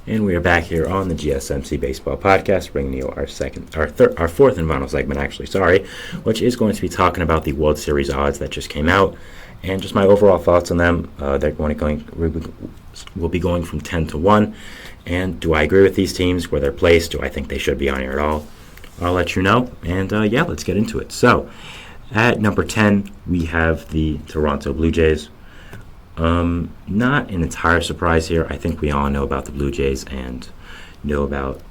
And we are back here on the GSMC Baseball Podcast, bringing you our fourth and final segment, which is going to be talking about the World Series odds that just came out, and just my overall thoughts on them. We'll be going from 10 to 1, and do I agree with these teams where they're placed? Do I think they should be on here at all? I'll let you know, and let's get into it. So, at number 10, we have the Toronto Blue Jays. Not an entire surprise here. I think we all know about the Blue Jays and know about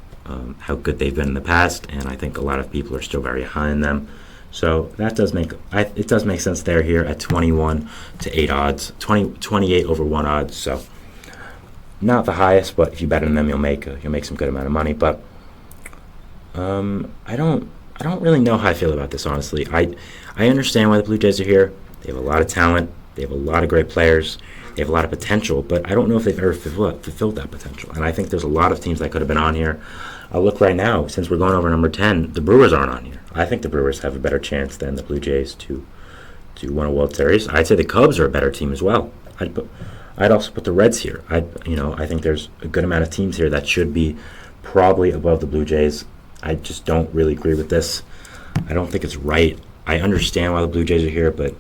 how good they've been in the past, and I think a lot of people are still very high on them. So that does make sense. They're here at 21 to 8 odds, 28 over 1 odds. So not the highest, but if you bet on them, you'll make some good amount of money. But I don't really know how I feel about this, honestly. I understand why the Blue Jays are here. They have a lot of talent. They have a lot of great players. They have a lot of potential, but I don't know if they've ever fulfilled that potential. And I think there's a lot of teams that could have been on here. I'll look right now, since we're going over number 10, the Brewers aren't on here. I think the Brewers have a better chance than the Blue Jays to win a World Series. I'd say the Cubs are a better team as well. I'd also put the Reds here. I think there's a good amount of teams here that should be probably above the Blue Jays. I just don't really agree with this. I don't think it's right. I understand why the Blue Jays are here, but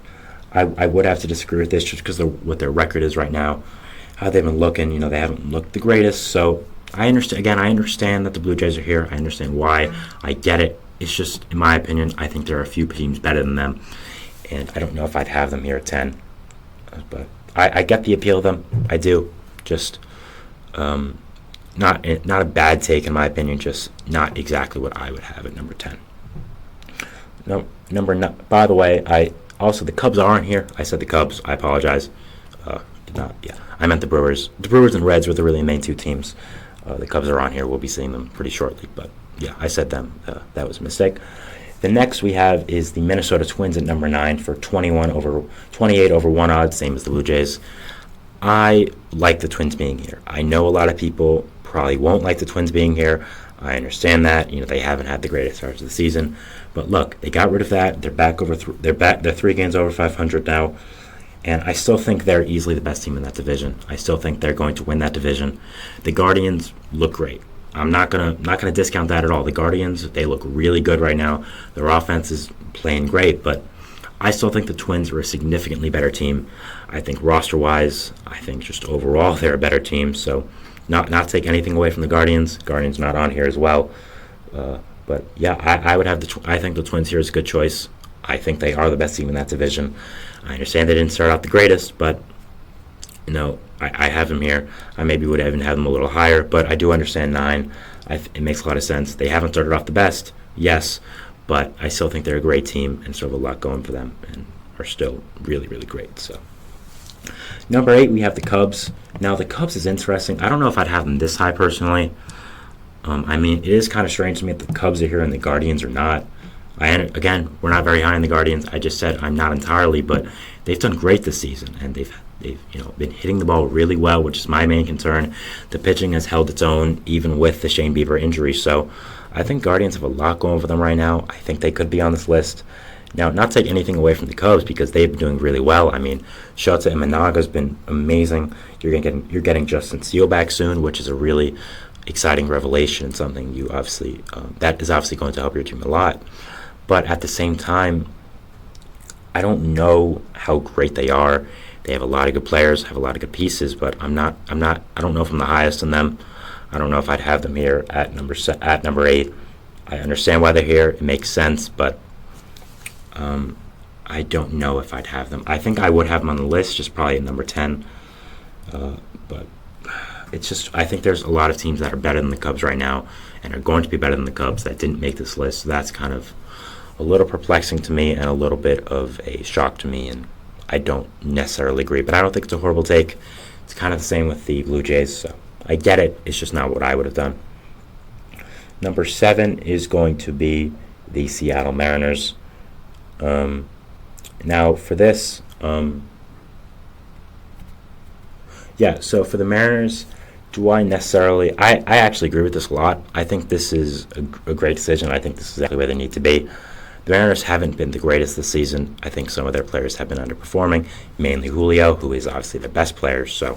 I would have to disagree with this just because what their record is right now, how they've been looking. They haven't looked the greatest. So I understand that the Blue Jays are here. I understand why. I get it. It's just, in my opinion, I think there are a few teams better than them, and I don't know if I'd have them here at 10. But I get the appeal of them. I do. Just not a bad take, in my opinion. Just not exactly what I would have at number 10. No, by the way, also, the Cubs aren't here. I said the Cubs. I apologize. I meant the Brewers. The Brewers and Reds were the really main two teams. The Cubs are on here. We'll be seeing them pretty shortly. But, I said them. That was a mistake. The next we have is the Minnesota Twins at number 9 for 28 over 1 odds, same as the Blue Jays. I like the Twins being here. I know a lot of people probably won't like the Twins being here. I understand that. They haven't had the greatest starts of the season. But look, they got rid of that. They're back over. They're 3 games over 500 now, and I still think they're easily the best team in that division. I still think they're going to win that division. The Guardians look great. I'm not gonna discount that at all. The Guardians, they look really good right now. Their offense is playing great, but I still think the Twins are a significantly better team. I think roster-wise, I think just overall they're a better team. So, not take anything away from the Guardians. Guardians not on here as well. But I would have I think the Twins here is a good choice. I think they are the best team in that division. I understand they didn't start out the greatest, but I have them here. I maybe would even have them a little higher, but I do understand 9. It makes a lot of sense. They haven't started off the best, yes, but I still think they're a great team and still have a lot going for them and are still really, really great. So, number 8, we have the Cubs. Now, the Cubs is interesting. I don't know if I'd have them this high personally. It is kind of strange to me that the Cubs are here and the Guardians are not. Again, we're not very high on the Guardians. I just said I'm not entirely, but they've done great this season, and they've been hitting the ball really well, which is my main concern. The pitching has held its own, even with the Shane Bieber injury. So I think Guardians have a lot going for them right now. I think they could be on this list. Now, not take anything away from the Cubs because they've been doing really well. Shota Imanaga's been amazing. You're getting Justin Steele back soon, which is a really exciting revelation and something you obviously that is obviously going to help your team a lot. But at the same time, I don't know how great they are. They have a lot of good players, have a lot of good pieces, but I don't know if I'm the highest in them. I don't know if I'd have them here at number 8. I understand why they're here. It makes sense, but I don't know if I'd have them. I think I would have them on the list, just probably at number 10. But it's just, I think there's a lot of teams that are better than the Cubs right now and are going to be better than the Cubs that didn't make this list. So that's kind of a little perplexing to me and a little bit of a shock to me, and I don't necessarily agree. But I don't think it's a horrible take. It's kind of the same with the Blue Jays, so I get it. It's just not what I would have done. Number 7 is going to be the Seattle Mariners. Now, for this, so for the Mariners, do I necessarily... I actually agree with this a lot. I think this is a great decision. I think this is exactly where they need to be. The Mariners haven't been the greatest this season. I think some of their players have been underperforming, mainly Julio, who is obviously the best player. So,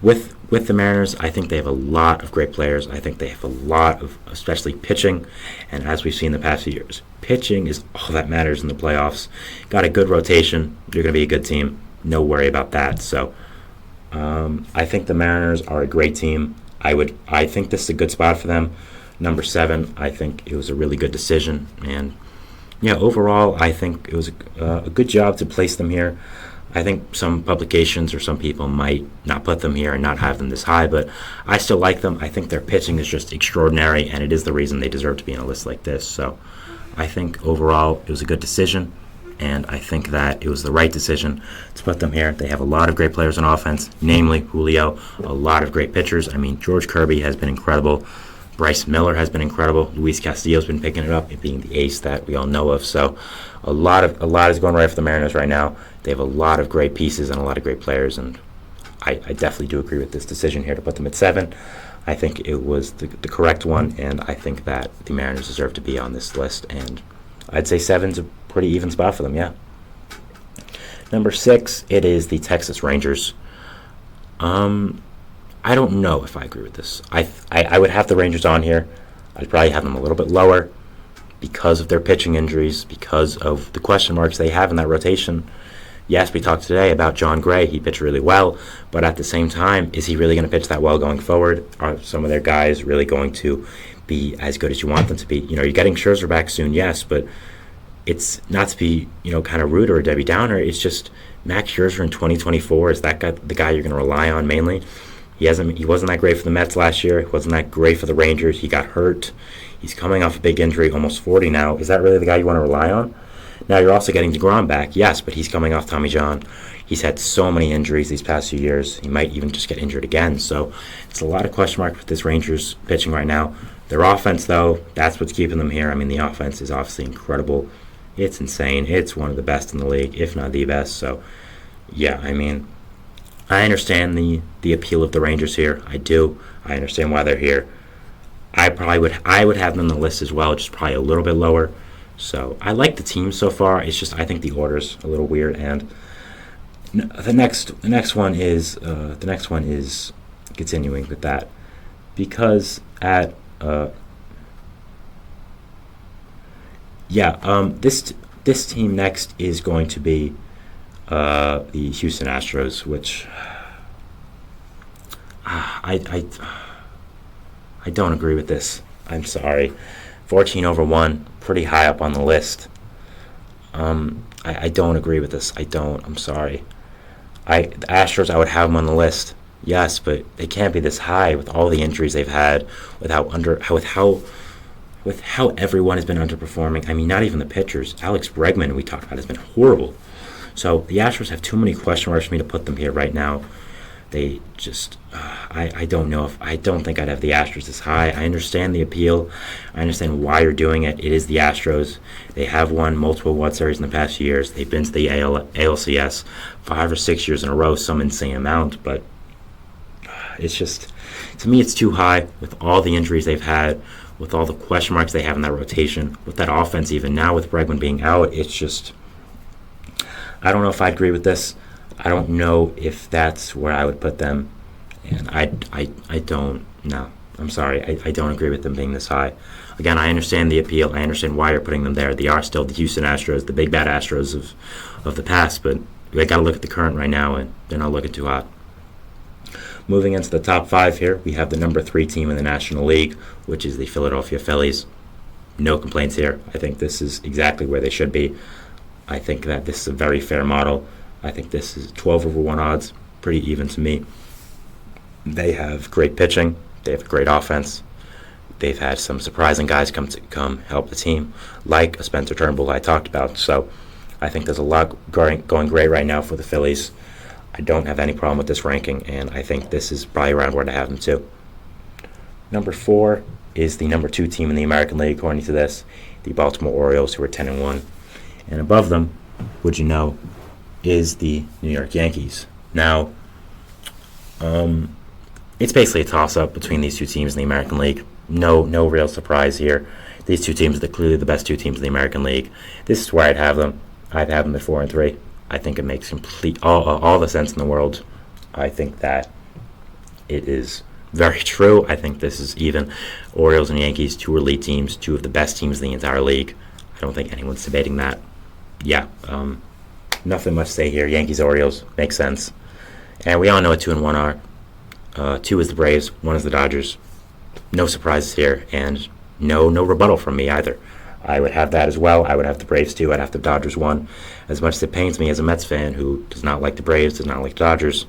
with with the Mariners, I think they have a lot of great players. I think they have a lot of, especially pitching. And as we've seen the past few years, pitching is all that matters in the playoffs. Got a good rotation. You're going to be a good team. No worry about that. So I think the Mariners are a great team. I think this is a good spot for them. Number 7, I think it was a really good decision. And yeah, overall, I think it was a good job to place them here. I think some publications or some people might not put them here and not have them this high, but I still like them. I think their pitching is just extraordinary, and it is the reason they deserve to be on a list like this. So I think overall it was a good decision, and I think that it was the right decision to put them here. They have a lot of great players on offense, namely Julio, a lot of great pitchers. I mean, George Kirby has been incredible. Bryce Miller has been incredible. Luis Castillo's been picking it up, it being the ace that we all know of. So a lot is going right for the Mariners right now. They have a lot of great pieces and a lot of great players, and I definitely do agree with this decision here to put them at 7. I think it was the correct one, and I think that the Mariners deserve to be on this list, and I'd say 7's a pretty even spot for them, yeah. Number 6, it is the Texas Rangers. I don't know if I agree with this. I would have the Rangers on here. I'd probably have them a little bit lower because of their pitching injuries, because of the question marks they have in that rotation. Yes, we talked today about John Gray. He pitched really well, but at the same time, is he really going to pitch that well going forward? Are some of their guys really going to be as good as you want them to be? You're getting Scherzer back soon, yes, but it's not to be, kind of rude or a Debbie Downer. It's just Max Scherzer in 2024 is that guy, the guy you're going to rely on mainly. He wasn't that great for the Mets last year. He wasn't that great for the Rangers. He got hurt. He's coming off a big injury, almost 40 now. Is that really the guy you want to rely on? Now you're also getting DeGrom back, yes, but he's coming off Tommy John. He's had so many injuries these past few years. He might even just get injured again. So it's a lot of question marks with this Rangers pitching right now. Their offense, though, that's what's keeping them here. I mean, the offense is obviously incredible. It's insane. It's one of the best in the league, if not the best. So, yeah, I mean, I understand the appeal of the Rangers here. I do. I understand why they're here. I would have them on the list as well, just probably a little bit lower. So I like the team so far. It's just I think the order's a little weird. And the next one is continuing with that, because at this team next is going to be the Houston Astros, which I don't agree with this. I'm sorry. 14/1, pretty high up on the list. I don't agree with this. I don't. I'm sorry. The Astros, I would have them on the list. Yes, but they can't be this high with all the injuries they've had, with how everyone has been underperforming. I mean, not even the pitchers. Alex Bregman, we talked about, has been horrible. So the Astros have too many question marks for me to put them here right now. They just, I don't know I don't think I'd have the Astros this high. I understand the appeal. I understand why you're doing it. It is the Astros. They have won multiple World Series in the past few years. They've been to the ALCS 5 or 6 years in a row, some insane amount, but it's just, to me, it's too high with all the injuries they've had, with all the question marks they have in that rotation, with that offense even now with Bregman being out. It's just, I don't know if I agree with this. I don't know if that's where I would put them, and I don't. No, I'm sorry. I don't agree with them being this high. Again, I understand the appeal. I understand why you're putting them there. They are still the Houston Astros, the big bad Astros of the past, but we got to look at the current right now, and they're not looking too hot. Moving into the top 5 here, we have the number 3 team in the National League, which is the Philadelphia Phillies. No complaints here. I think this is exactly where they should be. I think that this is a very fair model. I think this is 12/1 odds, pretty even to me. They have great pitching. They have a great offense. They've had some surprising guys come help the team, like a Spencer Turnbull I talked about. So I think there's a lot going great right now for the Phillies. I don't have any problem with this ranking, and I think this is probably around where to have them too. Number 4 is the number 2 team in the American League, according to this, the Baltimore Orioles, who are 10-1. And above them, would you know, is the New York Yankees. Now, it's basically a toss-up between these two teams in the American League. No real surprise here. These two teams are clearly the best 2 teams in the American League. This is where I'd have them. I'd have them at 4-3. I think it makes all the sense in the world. I think that it is very true. I think this is even. Orioles and Yankees, 2 elite teams, 2 of the best teams in the entire league. I don't think anyone's debating that. Yeah, nothing much to say here. Yankees, Orioles, makes sense. And we all know what 2 and 1 are. 2 is the Braves, 1 is the Dodgers. No surprises here, and no rebuttal from me either. I would have that as well. I would have the Braves too. I'd have the Dodgers 1. As much as it pains me as a Mets fan who does not like the Braves, does not like the Dodgers,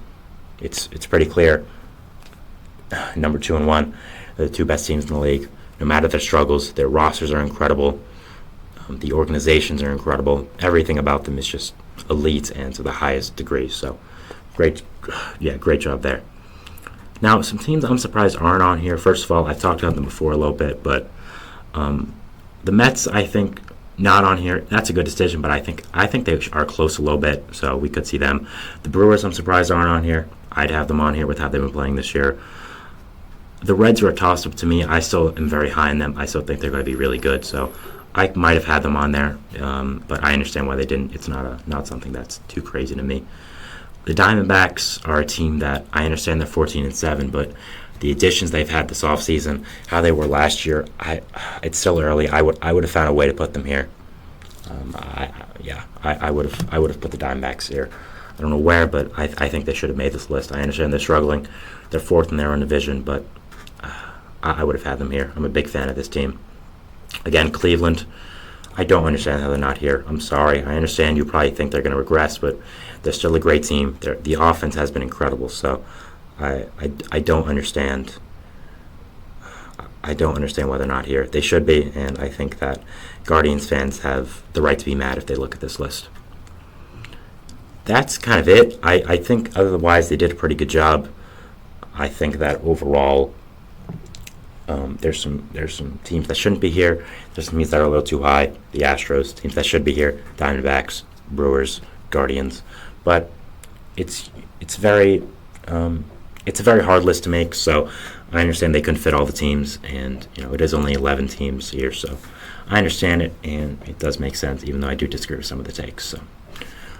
it's pretty clear. Number 2 and 1, they're the 2 best teams in the league. No matter their struggles, their rosters are incredible. The organizations are incredible. Everything about them is just elite and to the highest degree. So, great job there. Now, some teams I'm surprised aren't on here. First of all, I've talked about them before a little bit, but the Mets, I think, not on here. That's a good decision, but I think they are close a little bit, so we could see them. The Brewers, I'm surprised aren't on here. I'd have them on here with how they've been playing this year. The Reds are a toss-up to me. I still am very high in them. I still think they're going to be really good, so I might have had them on there, but I understand why they didn't. It's not something that's too crazy to me. The Diamondbacks are a team that I understand they're 14-7, but the additions they've had this offseason, how they were last year, it's still early. I would have found a way to put them here. I would have put the Diamondbacks here. I don't know where, but I think they should have made this list. I understand they're struggling. They're 4th in their own division, but I would have had them here. I'm a big fan of this team. Again, Cleveland, I don't understand how they're not here. I'm sorry. I understand you probably think they're going to regress, but they're still a great team. The offense has been incredible, so I don't understand. I don't understand why they're not here. They should be, and I think that Guardians fans have the right to be mad if they look at this list. That's kind of it. I think otherwise they did a pretty good job. I think that overall there's some teams that shouldn't be here. There's some teams that are a little too high. The Astros, teams that should be here. Diamondbacks, Brewers, Guardians. But it's a very hard list to make. So I understand they couldn't fit all the teams, and it is only 11 teams here. So I understand it, and it does make sense, even though I do disagree with some of the takes. So.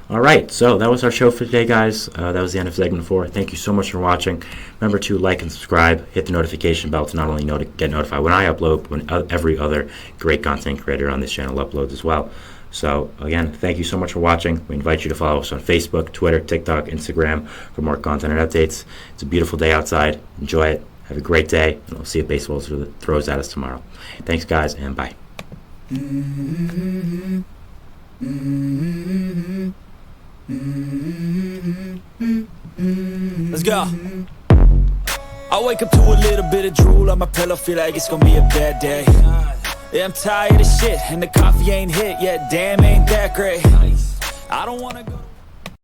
All right, so that was our show for today, guys. That was the end of segment 4. Thank you so much for watching. Remember to like and subscribe. Hit the notification bell to not only get notified when I upload, when every other great content creator on this channel uploads as well. So, again, thank you so much for watching. We invite you to follow us on Facebook, Twitter, TikTok, Instagram for more content and updates. It's a beautiful day outside. Enjoy it. Have a great day, and we'll see if baseball throws at us tomorrow. Thanks, guys, and bye. Let's go. I wake up to a little bit of drool on my pillow, feel like it's gonna be a bad day. Yeah, I'm tired of shit, and the coffee ain't hit yet, damn ain't that great. I don't wanna go